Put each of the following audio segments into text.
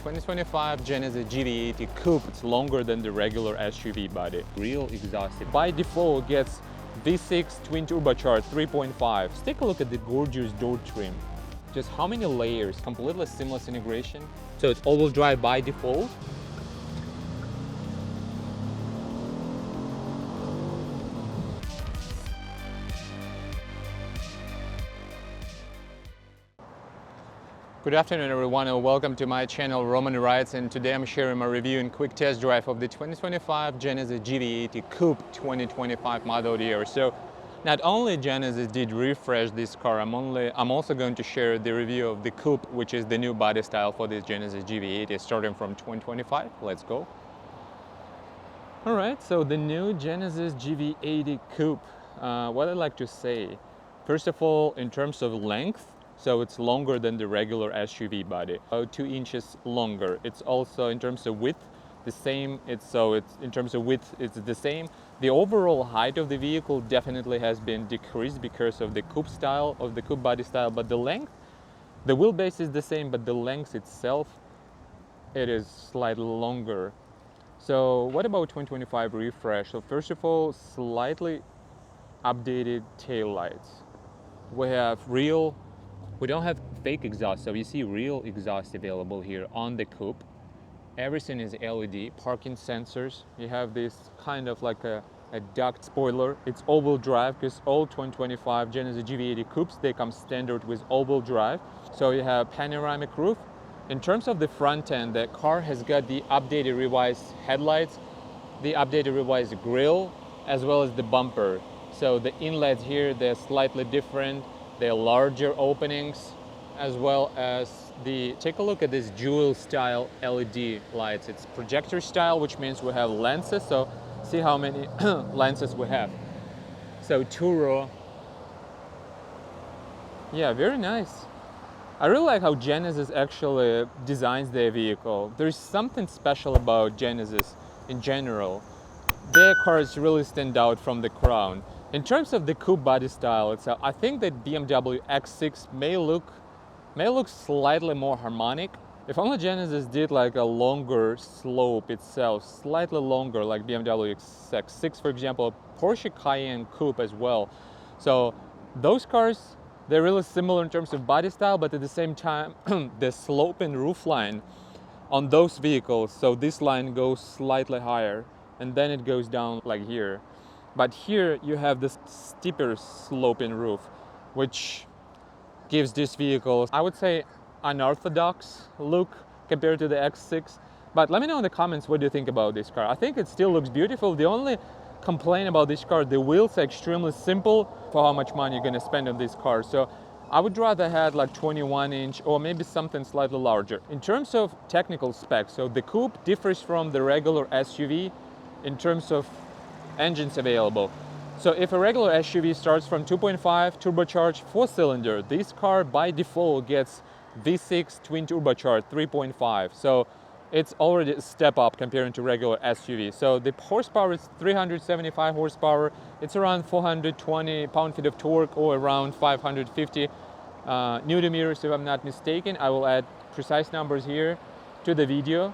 2025 Genesis GV80 Coupe. It's longer than the regular SUV body. Real exhaustive. By default, gets V6 twin turbocharged 3.5. Let's take a look at the gorgeous door trim. Just how many layers, completely seamless integration. So it's all-wheel drive by default. Good afternoon everyone and welcome to my channel Roman Rides, and today I'm sharing my review and quick test drive of the 2025 Genesis GV80 Coupe 2025 model year. So not only Genesis did refresh this car, I'm also going to share the review of the Coupe, which is the new body style for this Genesis GV80 starting from 2025. Let's go. Alright, so the new Genesis GV80 Coupe, what I'd like to say, first of all, in terms of length, so it's longer than the regular SUV body, about 2 inches longer. It's also in terms of width the same. It's in terms of width it's the same. The overall height of the vehicle definitely has been decreased because of the coupe style, of the coupe body style, but the length, the wheelbase is the same, but the length itself, it is slightly longer. So what about 2025 refresh? So first of all, slightly updated tail lights. We don't have fake exhaust, so you see real exhaust available here on the coupe. Everything is LED, parking sensors. You have this kind of like a duct spoiler. It's all-wheel drive because all 2025 Genesis GV80 Coupes, they come standard with all-wheel drive. So you have panoramic roof. In terms of the front end, the car has got the updated revised headlights, the updated revised grille, as well as the bumper. So the inlets here, they're slightly different. They're larger openings, as well as take a look at this jewel style LED lights. It's projector style, which means we have lenses. So see how many lenses we have. So 2-row. Yeah, very nice. I really like how Genesis actually designs their vehicle. There's something special about Genesis in general. Their cars really stand out from the crowd. In terms of the coupe body style itself, I think that BMW X6 may look slightly more harmonic. If only Genesis did like a longer slope itself, slightly longer, like BMW X6, for example, Porsche Cayenne Coupe as well. So those cars, they're really similar in terms of body style, but at the same time, the slope and roof line on those vehicles, so this line goes slightly higher, and then it goes down like here. But here you have this steeper sloping roof, which gives this vehicle, I would say, unorthodox look compared to the X6. But let me know in the comments what do you think about this car. I think it still looks beautiful. The only complaint about this car, the wheels are extremely simple for how much money you're going to spend on this car. So I would rather have like 21-inch or maybe something slightly larger. In terms of technical specs, so the coupe differs from the regular SUV in terms of engines available. So if a regular SUV starts from 2.5 turbocharged 4-cylinder, this car by default gets V6 twin turbocharged 3.5. So it's already a step up comparing to regular SUV. So the horsepower is 375 horsepower. It's around 420 pound-feet of torque, or around 550 Newton meters if I'm not mistaken. I will add precise numbers here to the video.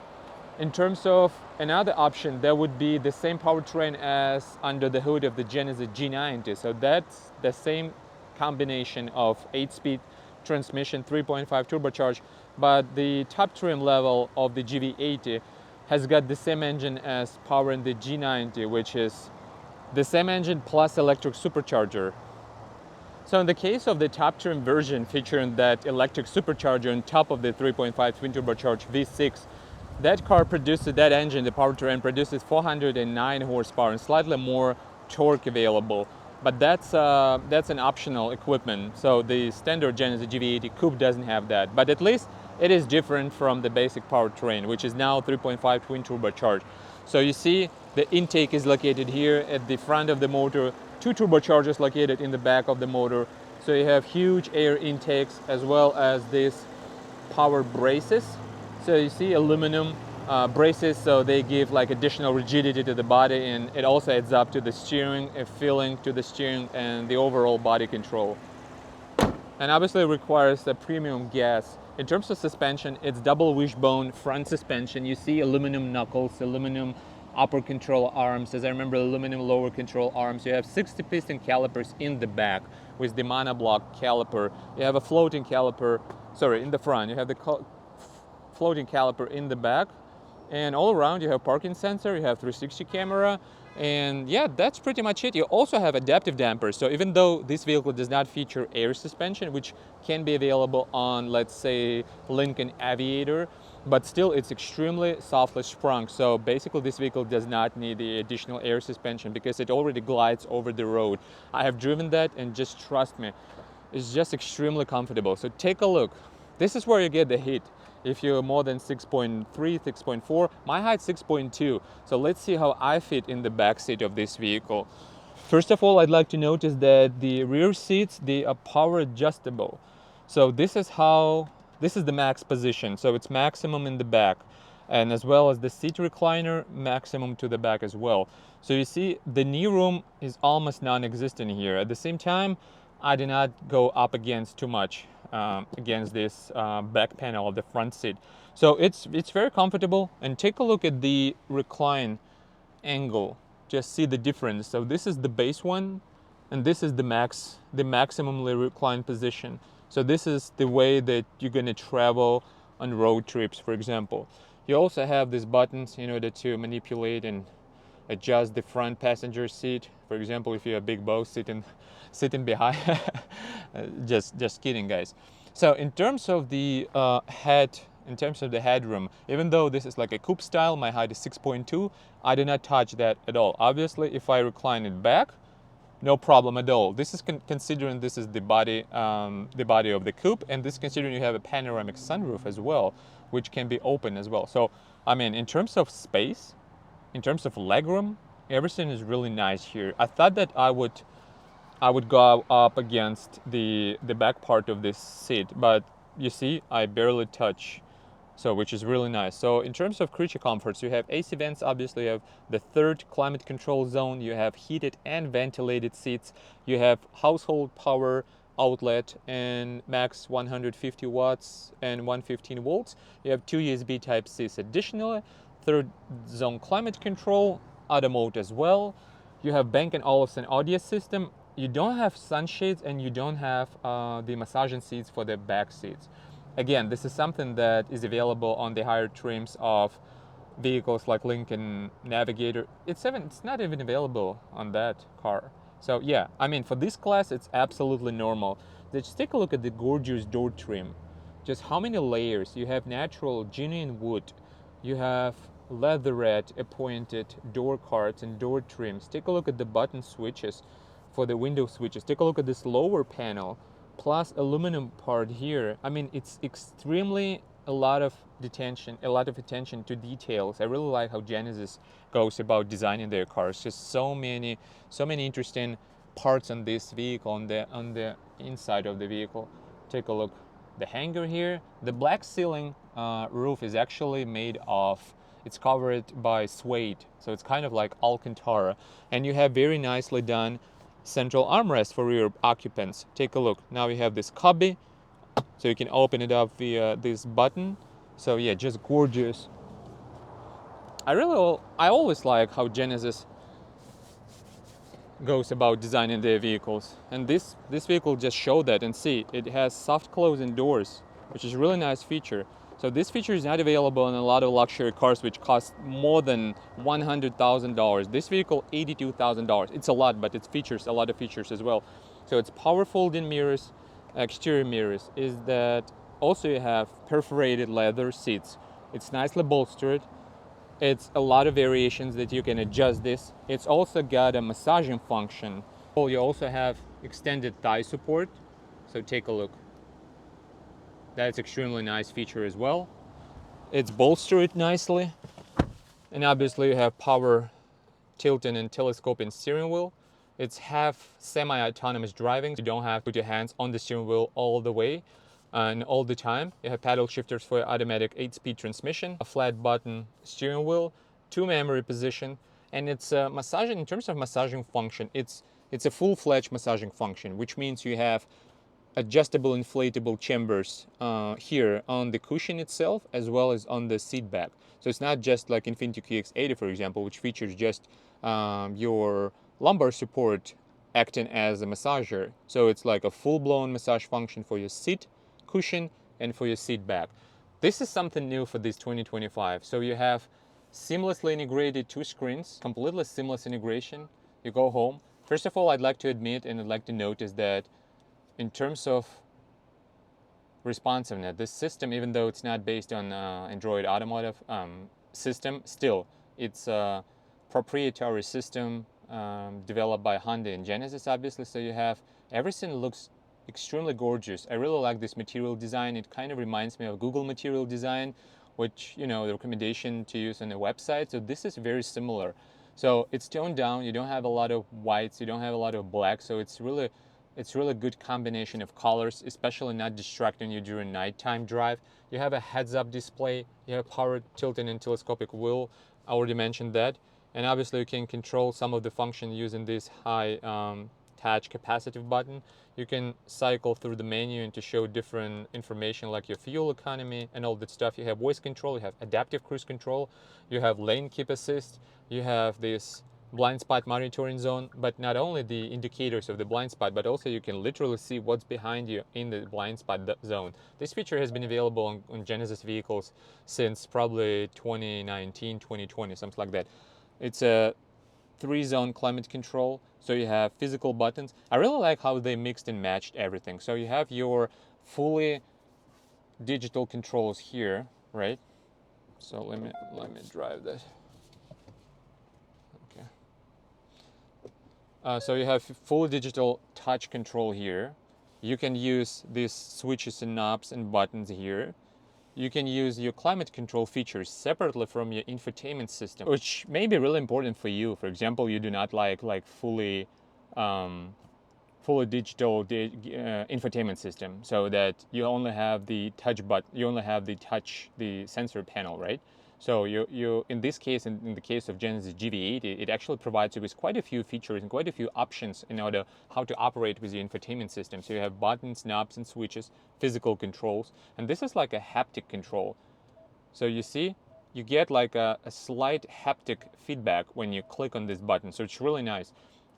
In terms of another option, there would be the same powertrain as under the hood of the Genesis G90. So that's the same combination of 8-speed transmission, 3.5 turbocharged, but the top trim level of the GV80 has got the same engine as powering the G90, which is the same engine plus electric supercharger. So in the case of the top trim version featuring that electric supercharger on top of the 3.5 twin turbocharged V6, that car produces, that engine, the powertrain produces 409 horsepower and slightly more torque available. But that's an optional equipment. So the standard Genesis GV80 Coupe doesn't have that. But at least it is different from the basic powertrain, which is now 3.5 twin turbocharged. So you see the intake is located here at the front of the motor, 2 turbochargers located in the back of the motor. So you have huge air intakes as well as these power braces. So you see aluminum braces, so they give like additional rigidity to the body, and it also adds up to the steering, a feeling to the steering and the overall body control. and obviously it requires a premium gas. In terms of suspension, it's double wishbone front suspension. You see aluminum knuckles, aluminum upper control arms. As I remember, aluminum lower control arms. You have 60 piston calipers in the back with the monoblock caliper. You have a floating caliper, sorry, in the front. You have the floating caliper in the back. And all around you have parking sensor, you have 360 camera, and yeah, that's pretty much it. You also have adaptive dampers. So even though this vehicle does not feature air suspension, which can be available on, let's say, Lincoln Aviator, but still it's extremely softly sprung. So basically this vehicle does not need the additional air suspension because it already glides over the road. I have driven that, and just trust me, it's just extremely comfortable. So take a look. This is where you get the heat. If you're more than 6.3, 6.4, my height 6.2. So let's see how I fit in the back seat of this vehicle. First of all, I'd like to notice that the rear seats, they are power adjustable. So this is the max position. So it's maximum in the back, and as well as the seat recliner, maximum to the back as well. So you see the knee room is almost non-existent here. At the same time, I did not go up against too much against this back panel of the front seat. So it's very comfortable. And take a look at the recline angle. Just see the difference. So this is the base one, and this is the maximally reclined position. So this is the way that you're gonna travel on road trips, for example. You also have these buttons in order to manipulate and adjust the front passenger seat. For example, if you're a big boss sitting behind. just kidding, guys. So in terms of the headroom, even though this is like a coupe style, my height is 6.2, I did not touch that at all. Obviously, if I recline it back, no problem at all. This is considering this is the body of the coupe, and this considering you have a panoramic sunroof as well, which can be open as well. So I mean, in terms of space, in terms of legroom, everything is really nice here. I thought that I would go up against the back part of this seat, but you see, I barely touch, so which is really nice. So in terms of creature comforts, you have AC vents, obviously you have the third climate control zone, you have heated and ventilated seats, you have household power outlet and max 150 watts and 115 volts. You have two USB Type-Cs. Additionally, third zone climate control, auto mode as well. You have Bang & Olufsen audio system. You don't have sunshades, and you don't have the massaging seats for the back seats. Again, this is something that is available on the higher trims of vehicles like Lincoln Navigator. It's not even available on that car. So yeah, I mean, for this class, it's absolutely normal. Just take a look at the gorgeous door trim. Just how many layers. You have natural genuine wood. You have leatherette appointed door cards and door trims. Take a look at the button switches for the window switches. Take a look at this lower panel, plus aluminum part here. I mean, it's extremely a lot of attention to details. I really like how Genesis goes about designing their cars. Just so many interesting parts on this vehicle, on the inside of the vehicle. Take a look. The hanger here, the black ceiling roof is actually made of, it's covered by suede, so it's kind of like Alcantara. And you have very nicely done central armrest for rear occupants. Take a look. Now we have this cubby, so you can open it up via this button. So yeah, just gorgeous. I always like how Genesis goes about designing their vehicles, and this vehicle just showed that. And see, it has soft closing doors, which is a really nice feature. So this feature is not available in a lot of luxury cars which cost more than $100,000. This vehicle, $82,000. It's a lot, but it features a lot of features as well. So it's power folding mirrors, exterior mirrors. Is that also you have perforated leather seats. It's nicely bolstered. It's a lot of variations that you can adjust this. It's also got a massaging function. You also have extended thigh support. So take a look. That's extremely nice feature as well. It's bolstered nicely. And obviously you have power tilting and telescoping steering wheel. It's half semi-autonomous driving. You don't have to put your hands on the steering wheel all the way and all the time. You have paddle shifters for your automatic 8-speed transmission, a flat button steering wheel, 2 memory position, and it's massaging. In terms of massaging function, it's a full-fledged massaging function, which means you have adjustable inflatable chambers here on the cushion itself, as well as on the seat back. So it's not just like Infiniti QX80, for example, which features just your lumbar support acting as a massager. So it's like a full-blown massage function for your seat cushion and for your seat back. This is something new for this 2025. So you have seamlessly integrated two screens, completely seamless integration. You go home. First of all, I'd like to admit and I'd like to notice that in terms of responsiveness, this system, even though it's not based on Android Automotive system, still it's a proprietary system developed by Hyundai and Genesis, obviously. So you have everything looks extremely gorgeous. I really like this material design. It kind of reminds me of Google material design, which, you know, the recommendation to use on the website. So this is very similar. So it's toned down. You don't have a lot of whites. You don't have a lot of black. So it's really good combination of colors, especially not distracting you during nighttime drive. You have a heads-up display. You have power tilting and telescopic wheel. I already mentioned that. And obviously you can control some of the function using this high touch capacitive button. You can cycle through the menu and to show different information like your fuel economy and all that stuff. You have voice control, you have adaptive cruise control, you have lane keep assist, you have this blind spot monitoring zone, but not only the indicators of the blind spot, but also you can literally see what's behind you in the blind spot zone. This feature has been available on Genesis vehicles since probably 2019, 2020, something like that. It's a 3-zone climate control, so you have physical buttons. I really like how they mixed and matched everything. So you have your fully digital controls here, right? So let me drive that. Okay. So you have fully digital touch control here. You can use these switches and knobs and buttons here. You can use your climate control features separately from your infotainment system, which may be really important for you. For example, you do not like fully digital infotainment system, so that you only have the touch button, you only have the sensor panel, right? So you in this case, in the case of Genesis GV80, it actually provides you with quite a few features and quite a few options in order how to operate with your infotainment system. So you have buttons, knobs, and switches, physical controls, and this is like a haptic control. So you see, you get like a slight haptic feedback when you click on this button. So it's really nice.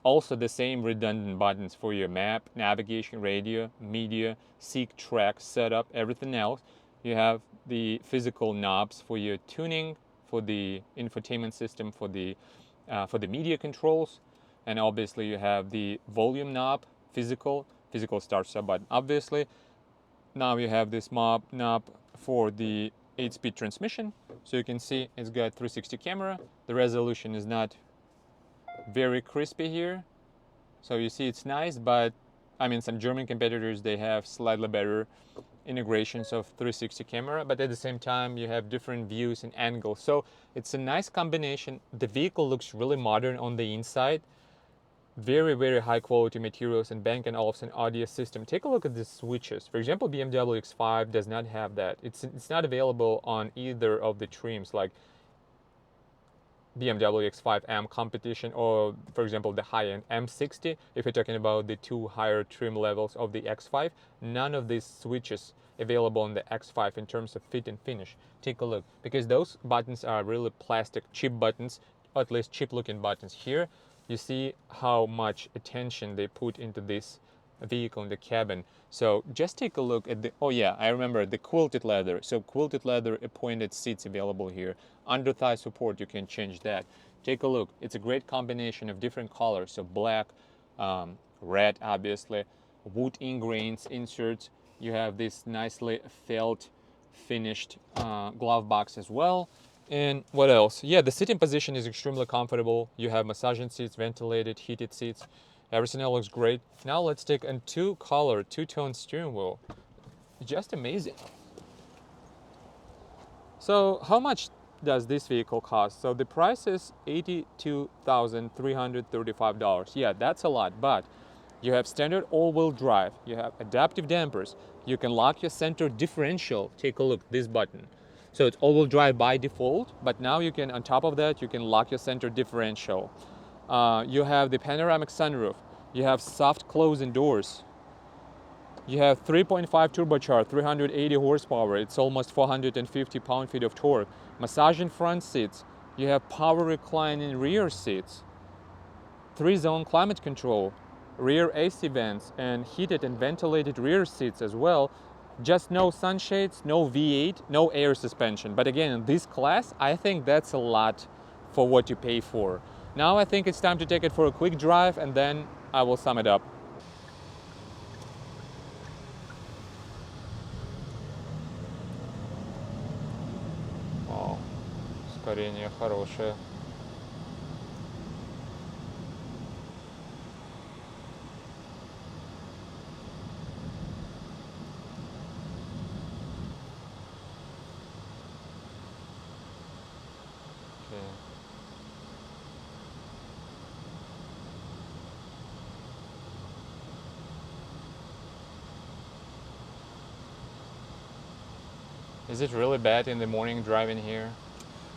Also the same redundant buttons for your map, navigation, radio, media, seek, track, setup, everything else. You have the physical knobs for your tuning, for the infotainment system, for the media controls, and obviously you have the volume knob, physical start stop button. Obviously, now you have this knob for the 8-speed transmission. So you can see it's got 360 camera. The resolution is not very crispy here. So you see it's nice, but I mean, some German competitors, they have slightly better integrations of 360 camera, but at the same time you have different views and angles. So it's a nice combination. The vehicle looks really modern on the inside. Very, very high quality materials and Bang & Olufsen audio system. Take a look at the switches. For example, BMW X5 does not have that. It's not available on either of the trims, like BMW X5 M competition, or for example the high-end M60. If you're talking about the two higher trim levels of the X5, none of these switches available on the X5 in terms of fit and finish. Take a look, because those buttons are really plastic, cheap buttons, or at least cheap looking buttons. Here you see how much attention they put into this vehicle in the cabin. So just take a look at the, oh yeah, I remember the quilted leather. So quilted leather appointed seats available here. Under thigh support, you can change that. Take a look. It's a great combination of different colors. So black, red, obviously, wood ingrains, inserts. You have this nicely felt finished glove box as well. And what else? Yeah, the sitting position is extremely comfortable. You have massaging seats, ventilated, heated seats. Everything else looks great. Now let's take a two-color, two-tone steering wheel. Just amazing. So how much does this vehicle cost? So the price is $82,335. Yeah, that's a lot, but you have standard all-wheel drive. You have adaptive dampers. You can lock your center differential. Take a look, this button. So it's all-wheel drive by default, but now you can, on top of that, you can lock your center differential. You have the panoramic sunroof. You have soft closing doors. You have 3.5 turbocharged, 380 horsepower. It's almost 450 pound-feet of torque. Massaging front seats. You have power reclining rear seats. 3-zone climate control, rear AC vents, and heated and ventilated rear seats as well. Just no sunshades, no V8, no air suspension. But again, in this class, I think that's a lot for what you pay for. Now I think it's time to take it for a quick drive, and then I will sum it up. О, ускорение хорошее. Is it really bad in the morning driving here?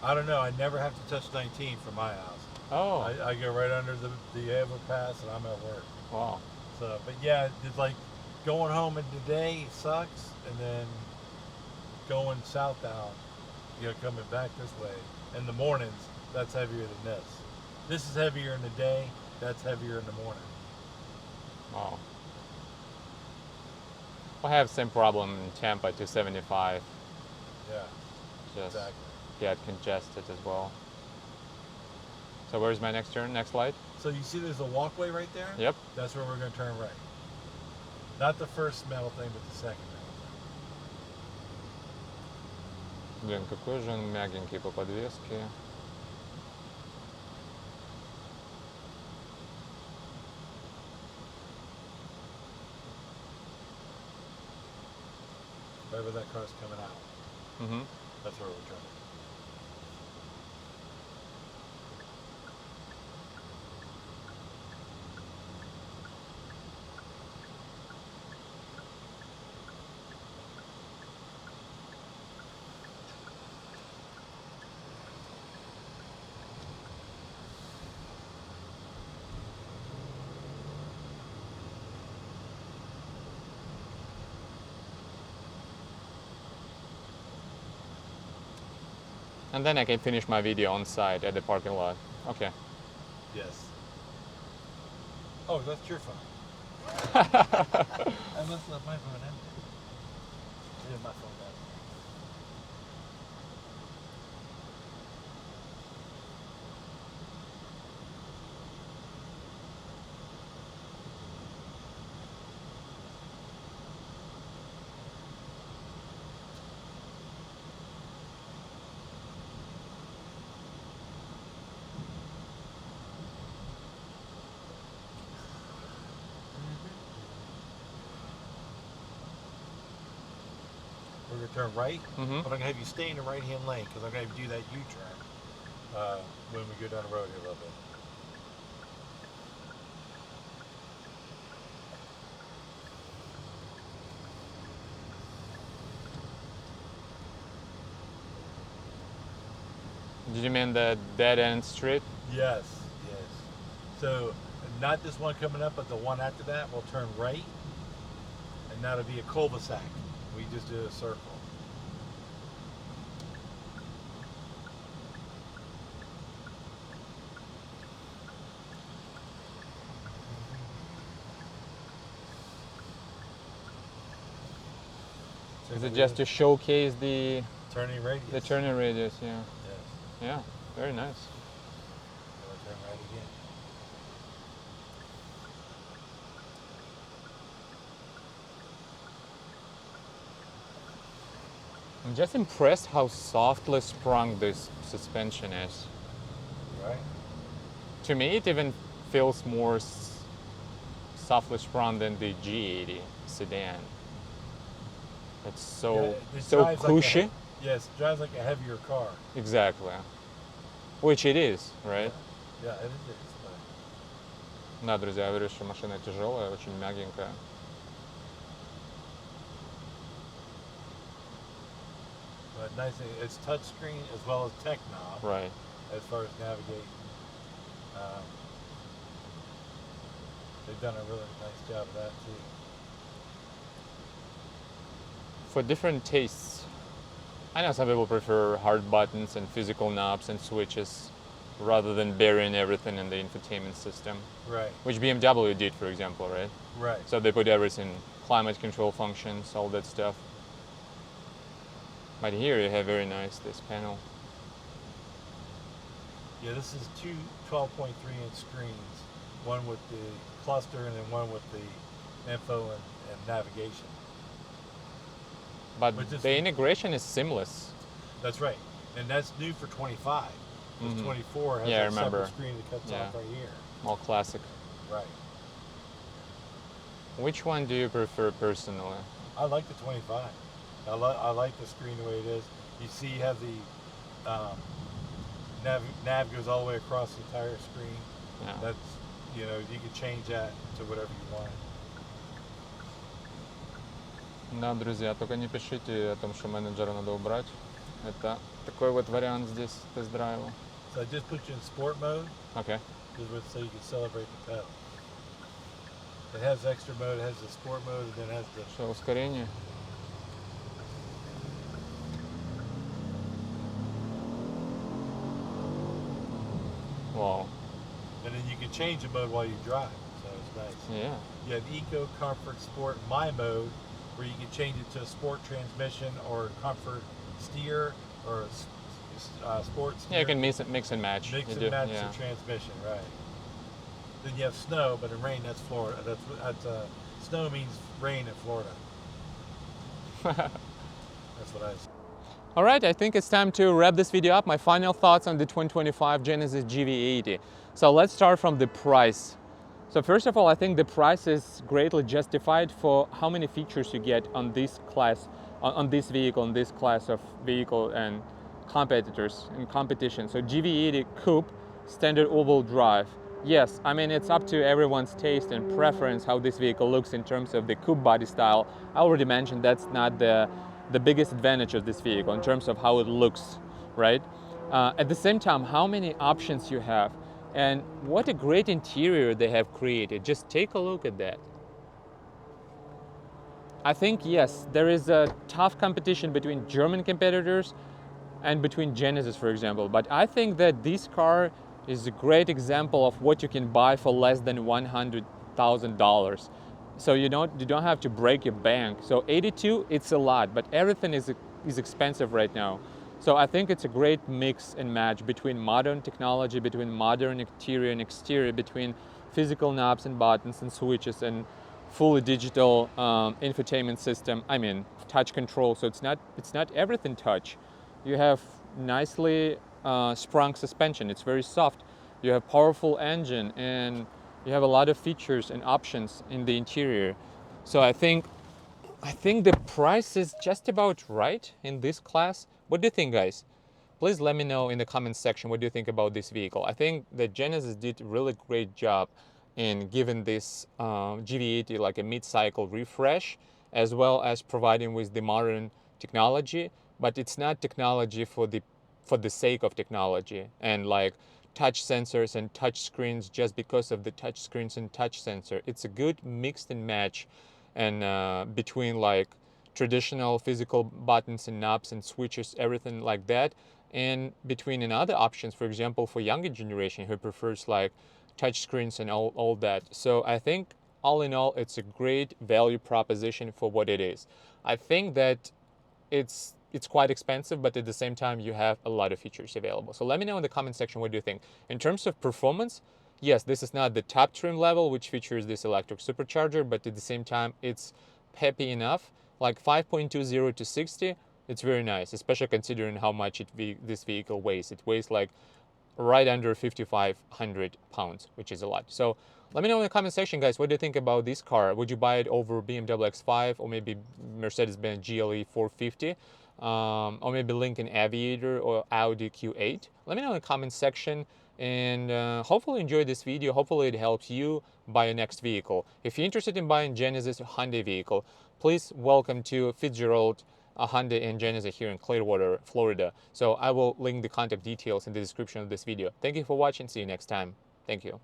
I don't know. I never have to touch 19 from my house. Oh. I go right under the overpass and I'm at work. Wow. So, but yeah, it's like going home in the day sucks, and then going southbound, you know, coming back this way. In the mornings, that's heavier than this. This is heavier in the day. That's heavier in the morning. Wow. I have same problem in Tampa 275. Yeah. Just exactly. get congested as well. So where's my next turn, next light? So you see there's a walkway right there? Yep. That's where we're going to turn right. Not the first metal thing, but the second metal thing. Блин, какой же он мягенький по подвеске. Right where that car's coming out. Mm-hmm. That's where we're turning. And then I can finish my video on site at the parking lot. Okay. Yes. Oh, that's your phone. I must have my phone empty. Yeah, my phone down. We're going to turn right, but I'm going to have you stay in the right-hand lane because I'm going to have you do that U-turn when we go down the road here a little bit. Did you mean the dead-end street? Yes, yes. So not this one coming up, but the one after that, we'll turn right, and that'll be a cul-de-sac. We just did a circle. Is it just to showcase the turning radius? The turning radius, yeah. Yes. Yeah, very nice. We'll turn right again. I'm just impressed how softly sprung this suspension is. Right. To me, it even feels more softly sprung than the G80 sedan. It's so cushy. Like yes, it drives like a heavier car. Exactly. Which it is, right? Yeah, it is. Да, друзья, я говорю, что машина тяжелая, очень мягенькая. But nice, it's touchscreen as well as tech knob. Right. As far as navigating. They've done a really nice job of that too. for different tastes. I know some people prefer hard buttons and physical knobs and switches rather than burying everything in the infotainment system. Right. Which BMW did, for example, right? Right. So they put everything, climate control functions, all that stuff. But here you have very nice, this panel. Yeah, this is two 12.3-inch screens, one with the cluster and then one with the info and navigation. But the integration is seamless. That's right, and that's new for 25. This 24 has a separate screen that cuts off right here. All classic. Right. Which one do you prefer personally? I like the 25. I like the screen the way it is. You see, you have the nav goes all the way across the entire screen. Yeah. That's, you know, you can change that to whatever you want. Да, друзья, только не пишите о том, что менеджера надо убрать. Это такой вот вариант здесь тест-драйва. So I just put you in sport mode. Okay. So you can celebrate the pedal. It has extra mode, it has the sport mode, and then it has the... Что, ускорение? Wow. And then you can change the mode while you drive, so it's nice. Yeah. You have Eco, Comfort, Sport, My mode, where you can change it to a sport transmission or comfort steer or sports steer. Yeah, you can mix and match. Mix and match the transmission, right. Then you have snow, but in rain, that's Florida. Snow means rain in Florida. That's what I say. All right, I think it's time to wrap this video up. My final thoughts on the 2025 Genesis GV80. So let's start from the price. So first of all, I think the price is greatly justified for how many features you get on this class, on this vehicle, on this class of vehicle and competitors in competition. So GV80 Coupe, standard all-wheel drive. Yes, I mean, it's up to everyone's taste and preference how this vehicle looks in terms of the coupe body style. I already mentioned that's not the biggest advantage of this vehicle in terms of how it looks, right? At the same time, how many options you have and what a great interior they have created. Just take a look at that. I think, yes, there is a tough competition between German competitors and between Genesis, for example, but I think that this car is a great example of what you can buy for less than $100,000. So you don't have to break your bank. So 82, it's a lot, but everything is expensive right now. So I think it's a great mix and match between modern technology, between modern interior and exterior, between physical knobs and buttons and switches and fully digital infotainment system. I mean, touch control. So it's not everything touch. You have nicely sprung suspension. It's very soft. You have powerful engine and you have a lot of features and options in the interior. So I think the price is just about right in this class. What do you think, guys? Please let me know in the comments section what do you think about this vehicle. I think that Genesis did a really great job in giving this GV80 like a mid-cycle refresh, as well as providing with the modern technology, but it's not technology for the sake of technology and like touch sensors and touch screens just because of the touch screens and touch sensor. It's a good mix and match and between like traditional physical buttons and knobs and switches, everything like that, and between other options, for example, for younger generation who prefers like touch screens and all that. So I think all in all, it's a great value proposition for what it is. I think that it's quite expensive, but at the same time, you have a lot of features available. So let me know in the comment section, what do you think? In terms of performance, yes, this is not the top trim level, which features this electric supercharger, but at the same time, it's peppy enough. Like 5.20 to 60, it's very nice, especially considering how much this vehicle weighs. It weighs like right under 5,500 pounds, which is a lot. So let me know in the comment section, guys, what do you think about this car? Would you buy it over BMW X5 or maybe Mercedes-Benz GLE 450? Or maybe Lincoln Aviator or Audi Q8? Let me know in the comment section, and hopefully enjoy this video. Hopefully it helps you buy your next vehicle. If you're interested in buying Genesis or Hyundai vehicle, please welcome to Fitzgerald, Hyundai and Genesis here in Clearwater, Florida. So I will link the contact details in the description of this video. Thank you for watching. See you next time. Thank you.